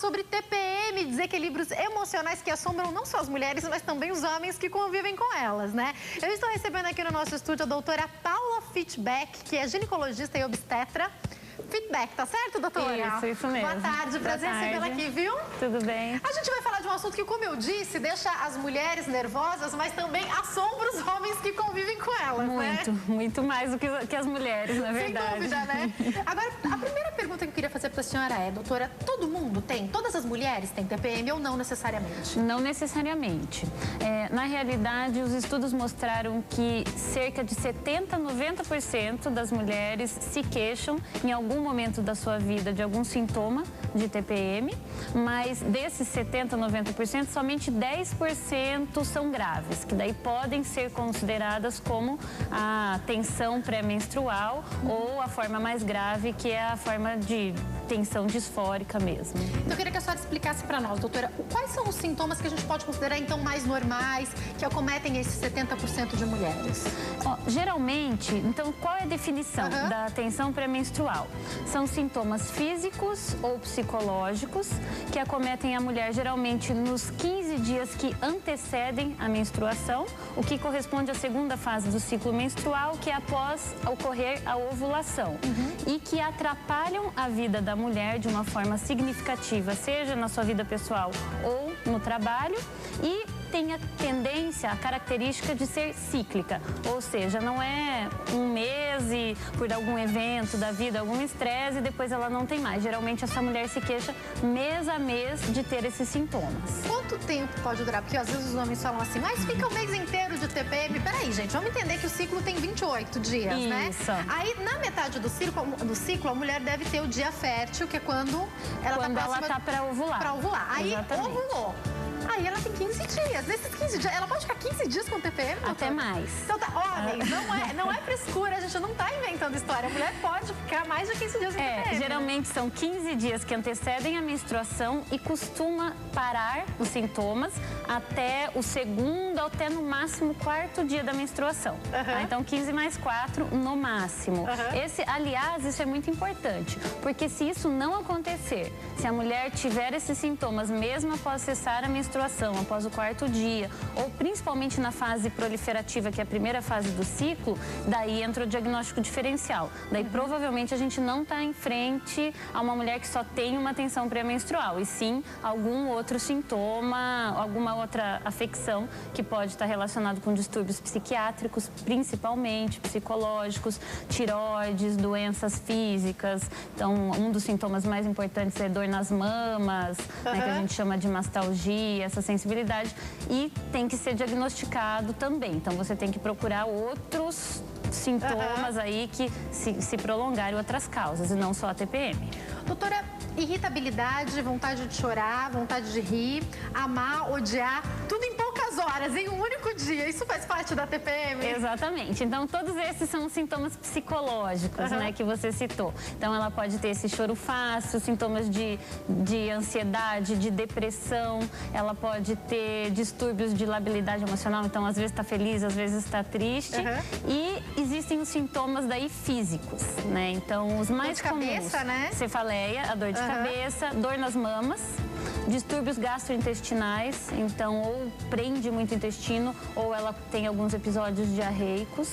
sobre TPM, desequilíbrios emocionais que assombram não só as mulheres, mas também os homens que convivem com elas, né? Eu estou recebendo aqui no nosso estúdio a doutora Paula Fitbeck, que é ginecologista e obstetra. Fitbeck, tá certo, doutora? Isso mesmo. Boa tarde, prazer em recebê-la aqui, viu? Tudo bem. A gente vai falar de um assunto que, como eu disse, deixa as mulheres nervosas, mas também assombra os homens que convivem com elas, Muito mais do que as mulheres, na verdade. Sem dúvida, né? Agora, a primeira pergunta que eu queria fazer para a senhora é, doutora, todo mundo tem? Todas as mulheres têm TPM ou não necessariamente? Não necessariamente. Na realidade, os estudos mostraram que cerca de 70% a 90% das mulheres se queixam em algum momento da sua vida de algum sintoma de TPM, mas desses 70% a 90%, somente 10% são graves, que daí podem ser consideradas como a tensão pré-menstrual ou a forma mais grave, que é a forma de tensão disfórica mesmo. Então, eu queria que a senhora explicasse para nós, doutora, quais são os sintomas que a gente pode considerar, então, mais normais, que acometem esses 70% de mulheres? Geralmente, então, qual é a definição da tensão pré-menstrual? São sintomas físicos ou psicológicos que acometem a mulher geralmente nos 15 dias que antecedem a menstruação, o que corresponde à segunda fase do ciclo menstrual, que é após ocorrer a ovulação, e que atrapalham a vida da mulher de uma forma significativa, seja na sua vida pessoal ou no trabalho, e tem a tendência, a característica de ser cíclica, ou seja, não é um mês e por algum evento da vida, algum estresse, e depois ela não tem mais. Geralmente essa mulher se queixa mês a mês de ter esses sintomas. Quanto tempo pode durar? Porque às vezes os homens falam assim, mas fica o mês inteiro de TPM. Peraí, gente, vamos entender que o ciclo tem 28 dias, né? Isso. Aí, na metade do ciclo, a mulher deve ter o dia fértil, que é quando ela tá para ovular. Para ovular. Aí, exatamente, ovulou. Aí ela tem 15 dias. Nesses 15 dias, ela pode ficar 15 dias com TPM? Até mais. Então, homens, não é frescura, a gente não tá inventando história. A mulher pode ficar mais de 15 dias com TPM. Geralmente são 15 dias que antecedem a menstruação e costuma parar os sintomas até o segundo, até no máximo quarto dia da menstruação. Então 15 mais 4 no máximo. Aliás, isso é muito importante, porque se isso não acontecer, se a mulher tiver esses sintomas mesmo após cessar a menstruação, após o quarto dia, ou principalmente na fase proliferativa, que é a primeira fase do ciclo, daí entra o diagnóstico diferencial. Daí provavelmente a gente não está em frente a uma mulher que só tem uma tensão pré-menstrual, e sim algum outro sintoma, alguma outra afecção que pode estar relacionado com distúrbios psiquiátricos, principalmente psicológicos, tireoides, doenças físicas. Então, um dos sintomas mais importantes é dor nas mamas, né, que a gente chama de mastalgia, essa sensibilidade, e tem que ser diagnosticado também. Então, você tem que procurar outros sintomas aí que se prolongarem, outras causas, e não só a TPM. Doutora, irritabilidade, vontade de chorar, vontade de rir, amar, odiar, tudo em poucas horas, em um único dia. Isso faz parte da TPM? Exatamente. Então, todos esses são os sintomas psicológicos, né, que você citou. Então, ela pode ter esse choro fácil, sintomas de ansiedade, de depressão. Ela pode ter distúrbios de labilidade emocional. Então, às vezes está feliz, às vezes está triste. E existem os sintomas daí físicos, né? Então, os mais comuns. Dor de cabeça, né? Cefaleia, a dor de cabeça, dor nas mamas, distúrbios gastrointestinais, então ou prende muito o intestino ou ela tem alguns episódios diarreicos,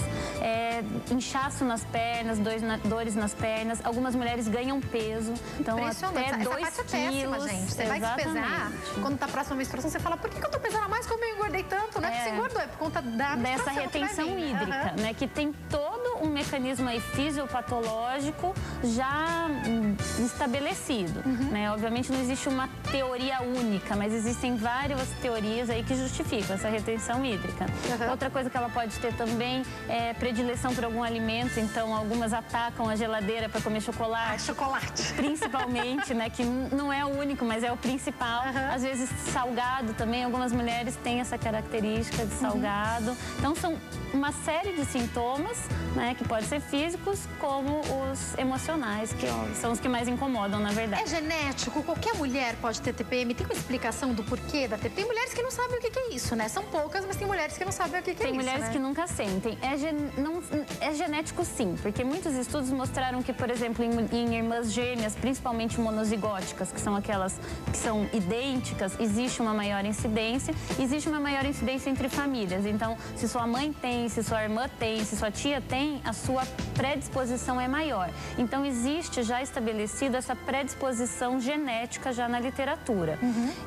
inchaço nas pernas, dores nas pernas, algumas mulheres ganham peso, então até 2 quilos. Péssima, gente. Você vai se pesar, quando tá próxima à menstruação, você fala, por que eu tô pesando a mais como eu engordei tanto? Não é que você engordou, é por conta dessa retenção hídrica, né, que tem todo um mecanismo aí fisiopatológico já estabelecido, né? Obviamente não existe uma teoria única, mas existem várias teorias aí que justificam essa retenção hídrica. Outra coisa que ela pode ter também é predileção por algum alimento, então algumas atacam a geladeira para comer chocolate. Chocolate. Principalmente, né, que não é o único, mas é o principal. Às vezes salgado também, algumas mulheres têm essa característica de salgado. Então são uma série de sintomas, né, né? Que pode ser físicos como os emocionais, que são os que mais incomodam, na verdade. É genético? Qualquer mulher pode ter TPM? Tem uma explicação do porquê da TPM? Tem mulheres que não sabem o que é isso, né? São poucas, mas tem mulheres que não sabem o que é isso, Tem mulheres que nunca sentem. É genético, sim, porque muitos estudos mostraram que, por exemplo, em irmãs gêmeas, principalmente monozigóticas, que são aquelas que são idênticas, existe uma maior incidência. Existe uma maior incidência entre famílias. Então, se sua mãe tem, se sua irmã tem, se sua tia tem, a sua predisposição é maior. Então, existe já estabelecida essa predisposição genética já na literatura.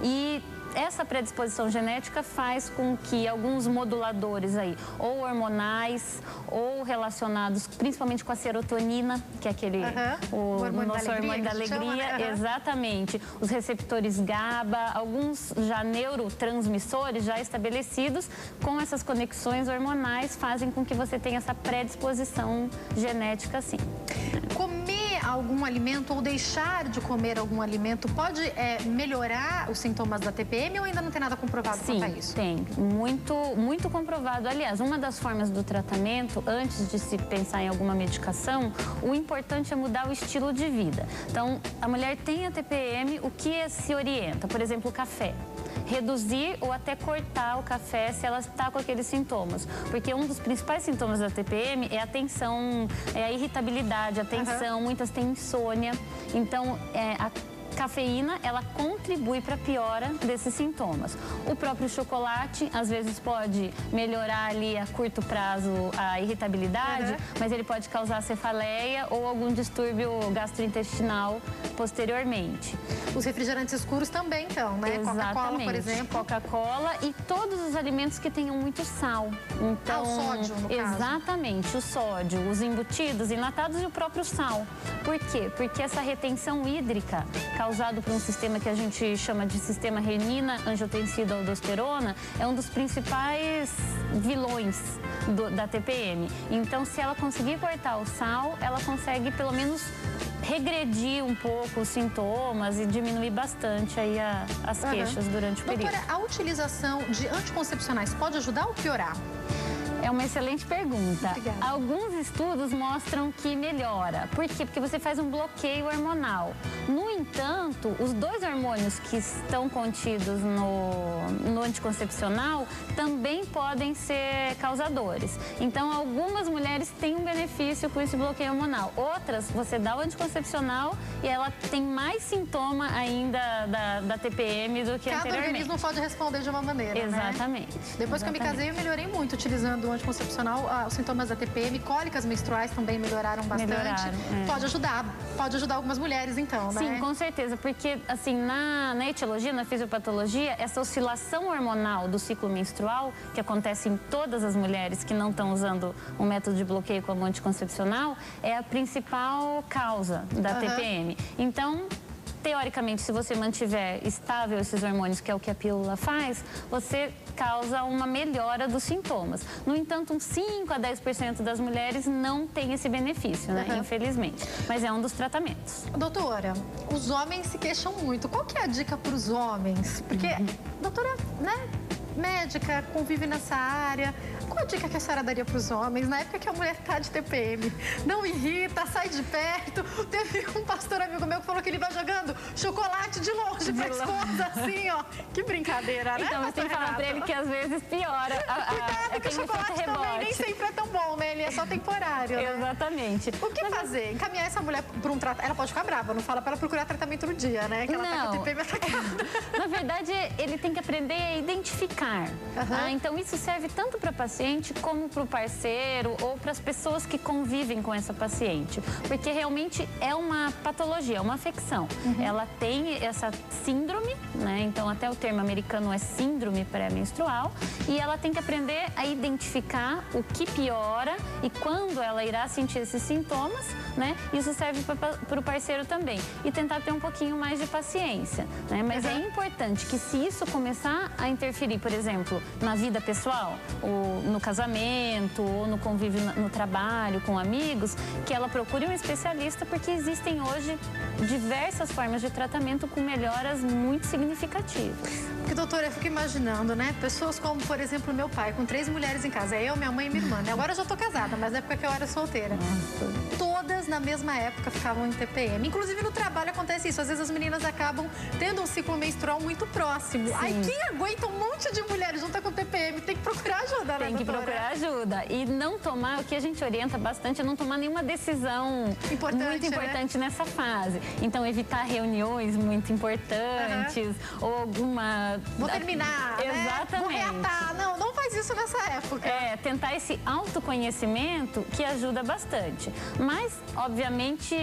E essa predisposição genética faz com que alguns moduladores aí, ou hormonais, ou relacionados principalmente com a serotonina, que é aquele o nosso hormônio da alegria, exatamente. Os receptores GABA, alguns já neurotransmissores já estabelecidos com essas conexões hormonais fazem com que você tenha essa predisposição genética, sim. Comer algum alimento ou deixar de comer algum alimento pode melhorar os sintomas da TPM ou ainda não tem nada comprovado quanto a isso? Sim, tem. Muito comprovado. Aliás, uma das formas do tratamento, antes de se pensar em alguma medicação, o importante é mudar o estilo de vida. Então, a mulher tem a TPM, o que se orienta? Por exemplo, o café. Reduzir ou até cortar o café se ela está com aqueles sintomas. Porque um dos principais sintomas da TPM é a tensão, é a irritabilidade, a tensão, muitas têm insônia. Então, a cafeína, ela contribui para a piora desses sintomas. O próprio chocolate, às vezes, pode melhorar ali a curto prazo a irritabilidade, mas ele pode causar cefaleia ou algum distúrbio gastrointestinal posteriormente. Os refrigerantes escuros também, então, né? Coca-Cola, por exemplo. Coca-Cola e todos os alimentos que tenham muito sal. Então, o sódio, no caso. Exatamente, o sódio, os embutidos, enlatados e o próprio sal. Por quê? Porque essa retenção hídrica causado por um sistema que a gente chama de sistema renina-angiotensina-aldosterona, é um dos principais vilões da TPM. Então, se ela conseguir cortar o sal, ela consegue pelo menos regredir um pouco os sintomas e diminuir bastante aí as queixas durante o período. Doutora, a utilização de anticoncepcionais pode ajudar ou piorar? É uma excelente pergunta. Obrigada. Alguns estudos mostram que melhora. Por quê? Porque você faz um bloqueio hormonal. No entanto, os dois hormônios que estão contidos no anticoncepcional também podem ser causadores. Então, algumas mulheres têm um benefício com esse bloqueio hormonal. Outras, você dá o anticoncepcional e ela tem mais sintoma ainda da TPM do que Cada anteriormente. organismo pode responder de uma maneira, Exatamente. né? Depois que eu me casei, eu melhorei muito utilizando o anticoncepcional. Os sintomas da TPM, cólicas menstruais também melhoraram bastante. Pode ajudar algumas mulheres, então, né? Sim, com certeza, porque assim, na etiologia, na fisiopatologia, essa oscilação hormonal do ciclo menstrual, que acontece em todas as mulheres que não estão usando um método de bloqueio como anticoncepcional, é a principal causa da TPM. Então, teoricamente, se você mantiver estável esses hormônios, que é o que a pílula faz, você causa uma melhora dos sintomas. No entanto, uns 5 a 10% das mulheres não tem esse benefício, né? Infelizmente. Mas é um dos tratamentos. Doutora, os homens se queixam muito. Qual que é a dica para os homens? Porque, doutora, né? Médica, convive nessa área. Qual a dica que a senhora daria para os homens na época que a mulher está de TPM? Não irrita, sai de perto. Teve um pastor amigo meu que falou que ele vai jogando chocolate de longe para a esposa, assim, ó. Que brincadeira, né? Então, você tem que falar para ele que às vezes piora. Cuidado que o chocolate também nem sempre é tão bom, né? Ele é só temporário, né? Exatamente. O que fazer? Encaminhar essa mulher para um tratamento. Ela pode ficar brava, não fala para ela procurar tratamento no dia, né? Que ela tá com TPM atacada. Na verdade, ele tem que aprender a identificar. Então, isso serve tanto para paciente como para o parceiro ou para as pessoas que convivem com essa paciente. Porque realmente é uma patologia, é uma afecção. Ela tem essa síndrome, né? Então, até o termo americano é síndrome pré-menstrual. E ela tem que aprender a identificar o que piora e quando ela irá sentir esses sintomas, né? Isso serve para o parceiro também. E tentar ter um pouquinho mais de paciência, né? Mas é importante que se isso começar a interferir, por exemplo, na vida pessoal, ou no casamento, ou no convívio no trabalho, com amigos, que ela procure um especialista, porque existem hoje diversas formas de tratamento com melhoras muito significativas. Porque, doutora, eu fico imaginando, né? Pessoas como, por exemplo, meu pai, com 3 mulheres em casa. Eu, minha mãe e minha irmã, né? Agora eu já tô casada, mas na época que eu era solteira. Todas na mesma época ficavam em TPM. Inclusive no trabalho acontece isso. Às vezes as meninas acabam tendo um ciclo menstrual muito próximo. Sim. Aí quem aguenta um monte de mulheres junto com TPM tem que procurar ajuda, né, Tem que procurar ajuda. E não tomar, o que a gente orienta bastante é não tomar nenhuma decisão muito importante, né? Nessa fase. Então, evitar reuniões muito importantes ou alguma... Vou terminar, exatamente. Né? Vou reatar. Não faz isso nessa época. Tentar esse autoconhecimento que ajuda bastante. Mas, obviamente,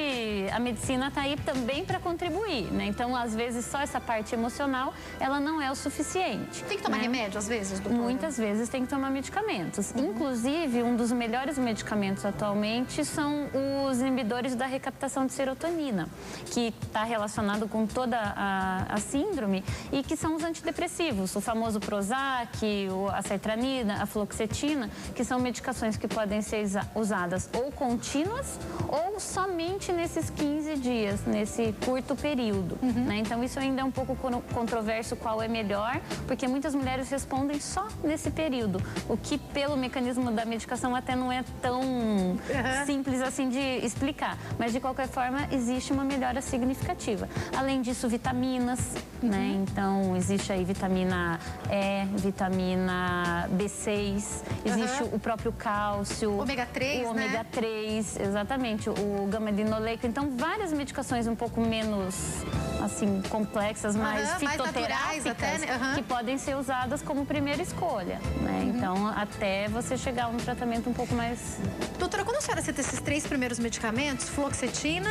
a medicina está aí também para contribuir, né? Então, às vezes, só essa parte emocional, ela não é o suficiente. Tem que tomar remédio, às vezes, doutora? Muitas vezes tem que tomar medicamentos. Inclusive, um dos melhores medicamentos atualmente são os inibidores da recaptação de serotonina, que está relacionado com toda a síndrome, e que são os antidepressivos, o famoso Prozac, a sertralina, a fluoxetina, que são medicações que podem ser usadas ou contínuas ou somente nesses 15 dias, nesse curto período. Né? Então, isso ainda é um pouco controverso qual é melhor, porque muitas mulheres respondem só nesse período, o que pelo mecanismo da medicação até não é tão simples assim de explicar. Mas, de qualquer forma, existe uma melhora significativa. Além disso, vitaminas, né? Então, existe aí vitamina E, vitamina B6, existe o próprio cálcio. Ômega 3, o ômega 3, exatamente, o gama-linoleico. Então, várias medicações um pouco menos, assim, complexas, mais fitoterápicas, até, né? que podem ser usadas como primeira escolha, né? Então, até você chegar a um tratamento um pouco mais... Doutora, quando a senhora cita esses 3 primeiros medicamentos, fluoxetina...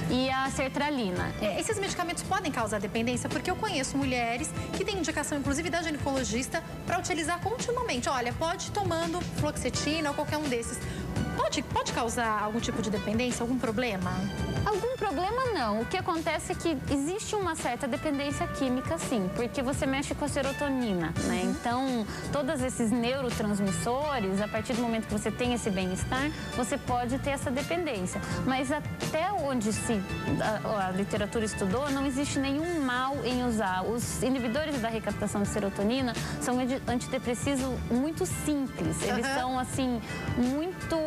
E a sertralina. Esses medicamentos podem causar dependência? Porque eu conheço mulheres que têm indicação, inclusive da ginecologista, para utilizar continuamente. Olha, pode ir tomando fluoxetina ou qualquer um desses. Pode causar algum tipo de dependência, algum problema? Algum problema não. O que acontece é que existe uma certa dependência química, sim, porque você mexe com a serotonina, né? Então, todos esses neurotransmissores, a partir do momento que você tem esse bem-estar, você pode ter essa dependência. Mas até onde a literatura estudou, não existe nenhum mal em usar. Os inibidores da recaptação de serotonina são antidepressivos muito simples. Eles são, assim, muito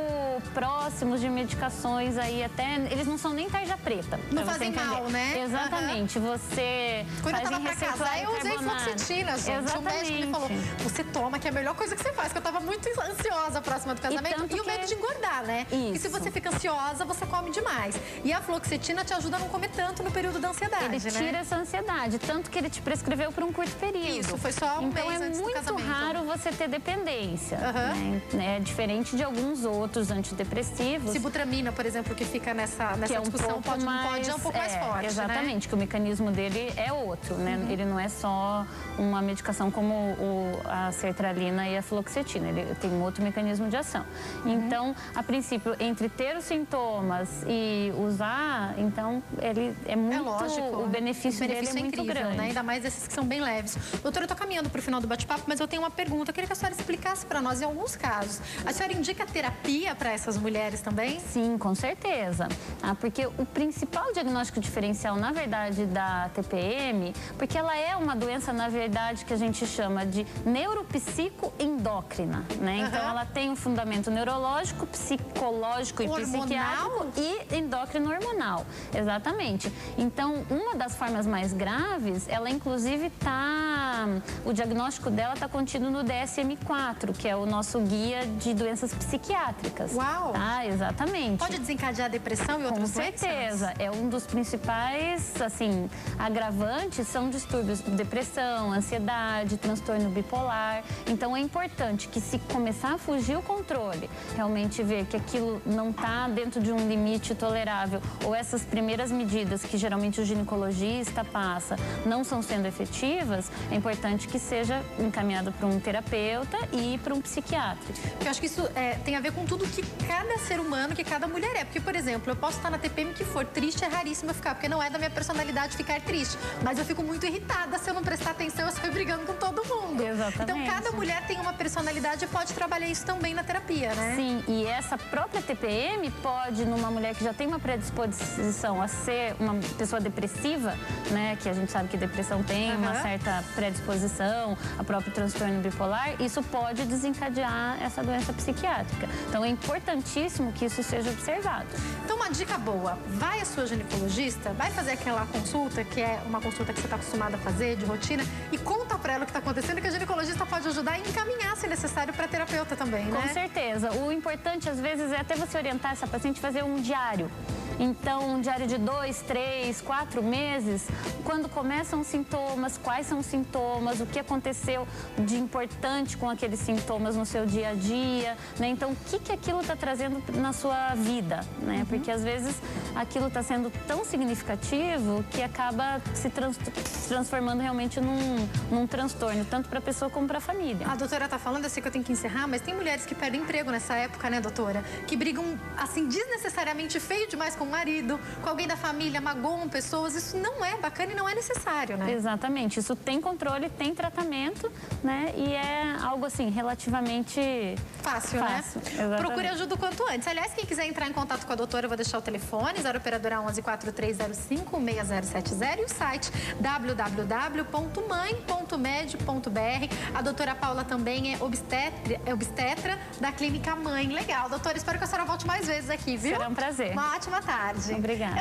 próximos de medicações aí até... Eles não são nem tarja preta. Não fazem mal, né? Exatamente. Você Quando eu tava pra casar, eu usei fluoxetina, gente. Exatamente. O médico me falou, você toma, que é a melhor coisa que você faz, que eu tava muito ansiosa próxima do casamento. E o medo de engordar, né? Isso. E se você fica ansiosa, você come demais. E a fluoxetina te ajuda a não comer tanto no período da ansiedade, Ele né? tira essa ansiedade, tanto que ele te prescreveu por um curto período. Isso, foi só um mês antes do casamento. Então é muito raro você ter dependência, né? É diferente de alguns outros antidepressivos. Sibutramina, por exemplo, que fica nessa discussão, pode é um pouco mais forte, exatamente, né? que o mecanismo dele é outro, né? Ele não é só uma medicação como a sertralina e a fluoxetina, ele tem um outro mecanismo de ação. Então, a princípio, entre ter os sintomas e usar, então, ele é muito... lógico. O benefício dele é muito incrível, grande. Né? Ainda mais esses que são bem leves. Doutora, eu tô caminhando pro final do bate-papo, mas eu tenho uma pergunta. Eu queria que a senhora explicasse para nós, em alguns casos, a senhora indica terapia para essas mulheres também? Sim, com certeza. Porque o principal diagnóstico diferencial, na verdade, da TPM, porque ela é uma doença, na verdade, que a gente chama de neuropsicoendócrina, né? Então, ela tem um fundamento neurológico, psicológico e psiquiátrico e endócrino hormonal. Exatamente. Então, uma das formas mais graves, ela inclusive o diagnóstico dela está contido no DSM-4, que é o nosso guia de doenças psiquiátricas. Uau! Tá, exatamente. Pode desencadear depressão e outras doenças? Com certeza. É um dos principais, assim, agravantes são distúrbios de depressão, ansiedade, transtorno bipolar. Então, é importante que, se começar a fugir o controle, realmente ver que aquilo não está dentro de um limite tolerável, ou essas primeiras medidas que geralmente o ginecologista passa não são sendo efetivas, é importante que seja encaminhado para um terapeuta e para um psiquiatra. Eu acho que isso tem a ver com tudo que cada ser humano, que cada mulher é. Porque, por exemplo, eu posso estar na TPM que for triste, é raríssimo eu ficar, porque não é da minha personalidade ficar triste. Mas eu fico muito irritada se eu não prestar atenção, eu saio brigando com todo mundo. Exatamente. Então, cada mulher tem uma personalidade e pode trabalhar isso também na terapia, né? Sim, e essa própria TPM pode, numa mulher que já tem uma predisposição a ser uma pessoa depressiva, né, que a gente sabe que depressão tem uma certa predisposição, a próprio transtorno bipolar, isso pode desencadear essa doença psiquiátrica. Então, é importantíssimo que isso seja observado. Então, uma dica boa, vai à sua ginecologista, vai fazer aquela consulta, que é uma consulta que você está acostumada a fazer, de rotina, e conta pra ela o que está acontecendo, que a ginecologista pode ajudar e encaminhar, se necessário, para terapeuta também, né? Com certeza. O importante, às vezes, é até você orientar essa paciente a fazer um diário. Então, um diário de 2, 3, 4 meses, quando começam os sintomas, quais são os sintomas, o que aconteceu de importante com aqueles sintomas no seu dia a dia, né? Então, o que aquilo está trazendo na sua vida, né? Porque, às vezes, aquilo está sendo tão significativo que acaba se transformando realmente num transtorno, tanto para a pessoa como para a família. A doutora está falando, eu sei que eu tenho que encerrar, mas tem mulheres que perdem emprego nessa época, né, doutora? Que brigam, assim, desnecessariamente feio demais com o marido, com alguém da família, magoam pessoas. Isso não é bacana e não é necessário, né? Exatamente. Isso tem controle, tem tratamento, né? E é algo, assim, relativamente fácil, né? Exatamente. Procure ajuda o quanto antes. Aliás, quem quiser entrar em contato com a doutora, eu vou deixar o telefone, 0 operadora 11 4305 6070 e o site www.mãe.med.br. A doutora Paula também é obstetra da Clínica Mãe. Legal, doutora. Espero que a senhora volte mais vezes aqui, viu? Será um prazer. Uma ótima tarde. Obrigada.